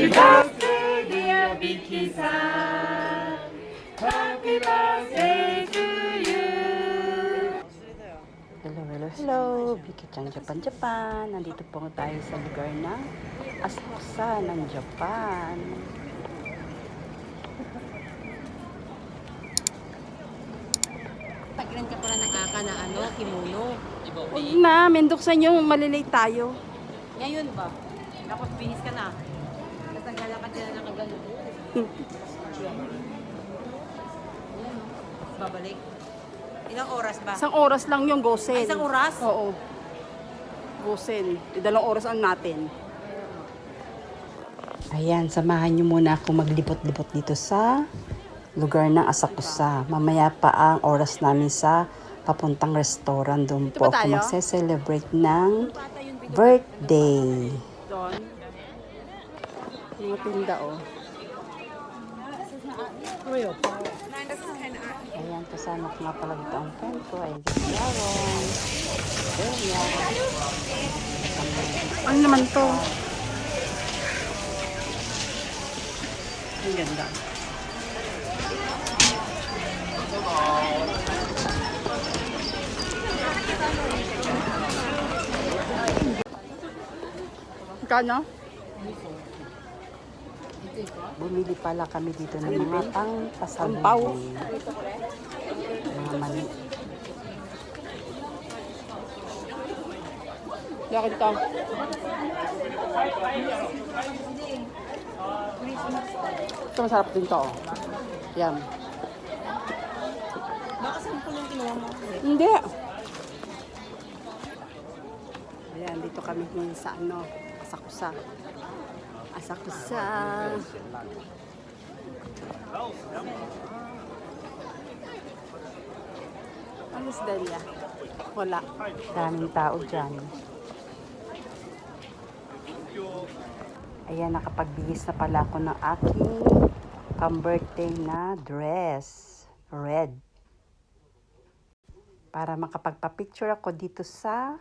Happy birthday, dear Vicky-san. Happy birthday to you. Hello, hello, hello. Vicky-chan, Japan, Japan. Nandito po tayo sa lugar ng Asakusa ng Japan. Pagilan ka pala ng aka na kimono. Huwag na, mendoksan yung malilate tayo. Ngayon ba? Tapos bihis ka na. Tapos naglalakad ka na nakagano. Babalik. Ilang oras ba? Isang oras lang yung Gosen. Ay, isang oras? Oo. Gosen. 2 oras ang natin. Ayan, samahan nyo muna ako maglibot-libot dito sa lugar ng Asakusa. Mamaya pa ang oras namin sa papuntang restaurant. Doon po ako magse-celebrate ng birthday. Doon. Mga tinda, oh. Ayan, kasama ko nga pala dito ang friend ko. Ayan, Yaron. Ayan. Ano naman to? Ang ganda. Kano? Bumili pala kami dito ng mga pang-pasalubong. Mga mani. Yakin to. Ito masarap din to. Yan. Baka sampul yung kinuha mo. Hindi. Ayan, dito kami ngayon sa Asakusa. Asakusa. Ano si Dalia? Wala. Daming tao dyan. Ayan, nakapagbihis na pala ako ng aking pang-birthday na dress. Red. Para makapagpa-picture ako dito sa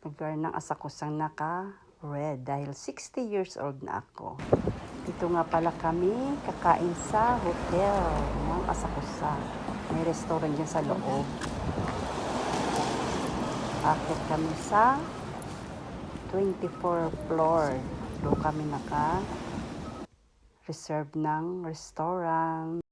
lugar ng Asakusang naka-red dahil 60 years old na ako. Dito nga pala kami kakain sa hotel ng Asakusa. May restaurant dyan sa loob. Akit kami sa 24th floor. Doon kami naka-reserve ng restaurant.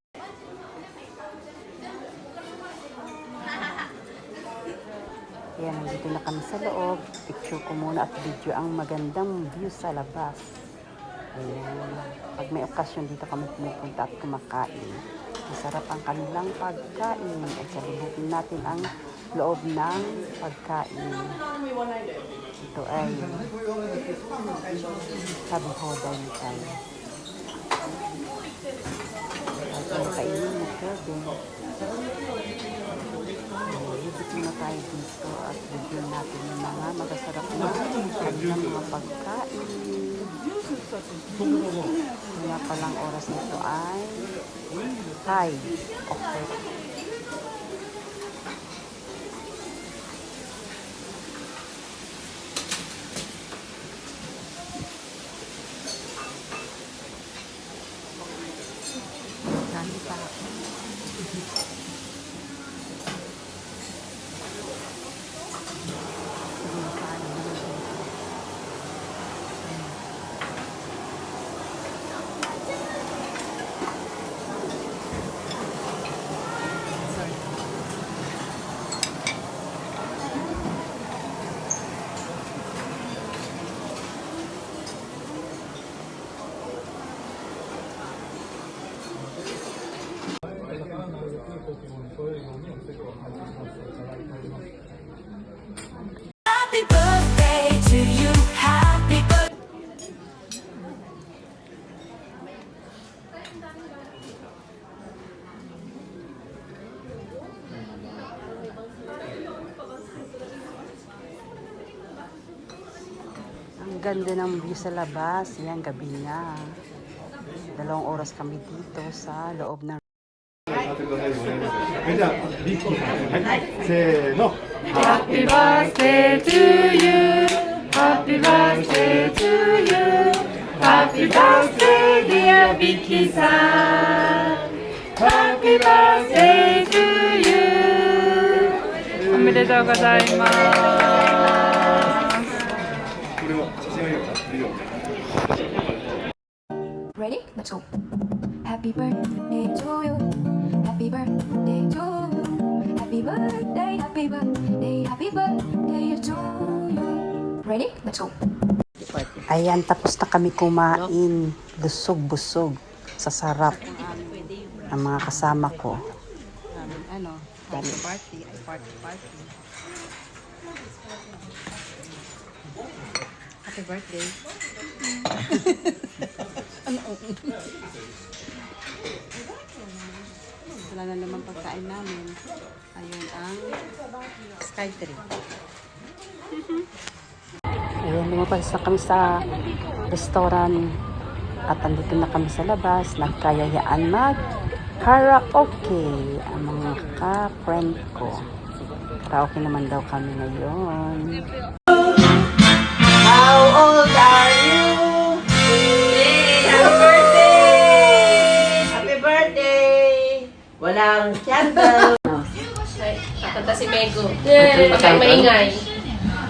Ayan, nandito na kami sa loob. Picture ko muna at video ang magandang view sa labas. Ayan. Pag may okasyon dito kami pumupunta at kumakain. Masarap ang kanilang pagkain. At salubugin natin ang loob ng pagkain. Ito ay sabi-hoday ni tayo. At ang kainin mo pwede. Ibig na tayo dito at bigyan natin ng mga magasarap na kanilang mga pagkain. Kaya palang oras nito ay 5 o'clock. Dami pa ako. Happy birthday to you. Happy birthday. Ang ganda ng view sa labas. Yan, gabi na. 2 oras kami dito sa loob ng じゃあ、リッキーさん、はい、せーの。Happy birthday to you. Happy birthday to you. Happy birthday. Happy birthday to you. おめでとうございます。これは写真がいいよな。ビデオ。 Ready? Let's go. Happy birthday to you. Happy birthday to you. Happy birthday, happy birthday, happy birthday to you. Ready? Let's go. Ayan, tapos na kami kumain. Busog-busog. Sa sarap. Ang mga kasama ko. Ano? Happy party. Ay, party. Happy birthday. Wala na naman pagkain namin. Ayun ang Sky Tree. Ayan, lumabas na kami sa restaurant. At andito na kami sa labas. Nagkayayaan mag-karaoke. Ang mga ka-friend ko. Karaoke naman daw kami ngayon. How old are you? Happy birthday! Happy birthday! Walang candle. Kanta si Mego. Pagkang maingay.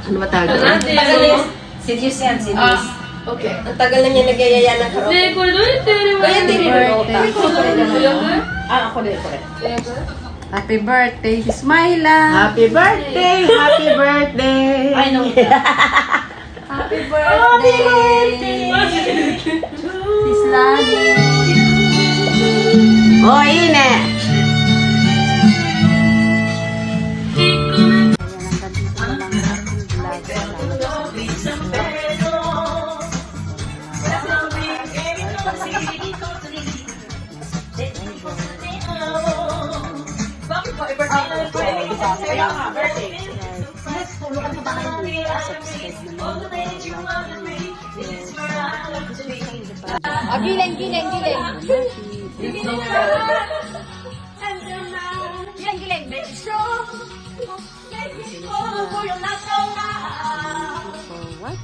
Ano ba tawag? Ang tagal niya. Serious yan, serious. Okay. Ang tagal na niya nagyayaya ng karaoke. Kaya hindi rin Ako din, ako rin. Happy birthday, Ismaila! Happy birthday! Happy birthday! Ay, no. Happy birthday! Islani! Oh, ine! Giling. Giling. For what?